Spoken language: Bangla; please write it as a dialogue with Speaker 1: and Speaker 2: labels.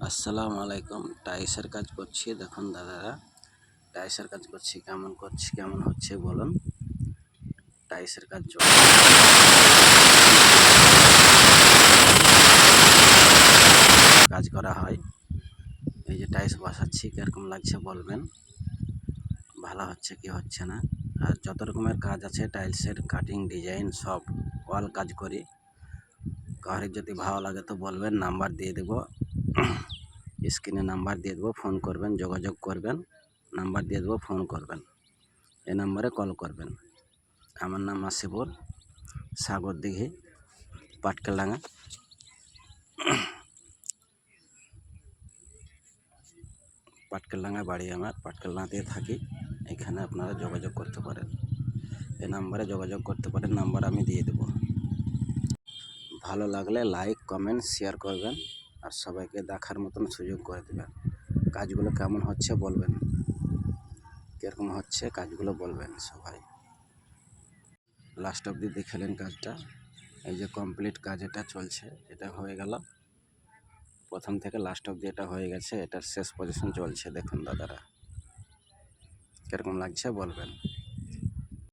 Speaker 1: আসসালামু আলাইকুম। টাইসের কাজ করছি, দেখুন দাদারা টাইসের কাজ করছি, কেমন হচ্ছে বলুন। টাইসের কাজ কাজ করা হয়। এই যে টাইস বসাচ্ছি, কিরকম লাগছে বলবেন, ভালো হচ্ছে কি হচ্ছে না। আর যত রকমের কাজ আছে টাইলসের কাটিং ডিজাইন সব অল কাজ করি। কারোর যদি ভালো লাগে তো বলবেন, নাম্বার দিয়ে দেবো, স্ক্রিনে নাম্বার দিয়ে দেবো, ফোন করবেন, যোগাযোগ করবেন। নাম্বার দিয়ে দেবো, ফোন করবেন, এই নাম্বারে কল করবেন। আমার নাম আসিফুল, সাগরদিঘি, পাটকেলডাঙ্গা। পাটকেলডাঙ্গায় বাড়ি আমার, পাটকেলডাঙ্গাতে থাকি। এখানে আপনারা যোগাযোগ করতে পারেন, এই নাম্বারে যোগাযোগ করতে পারেন, নাম্বার আমি দিয়ে দেবো। ভালো লাগলে লাইক কমেন্ট শেয়ার করবেন, আর সবাইকে দেখার মতন সুযোগ করে দেবেন। কাজগুলো কেমন হচ্ছে বলবেন, কীরকম হচ্ছে কাজগুলো বলবেন সবাই। লাস্ট অবধি দেখলেন কাজটা, এই যে কমপ্লিট কাজ এটা চলছে, এটা হয়ে গেল। প্রথম থেকে লাস্ট অবধি এটা হয়ে গেছে, এটার শেষ পজিশন চলছে। দেখুন দাদারা, কীরকম লাগছে বলবেন।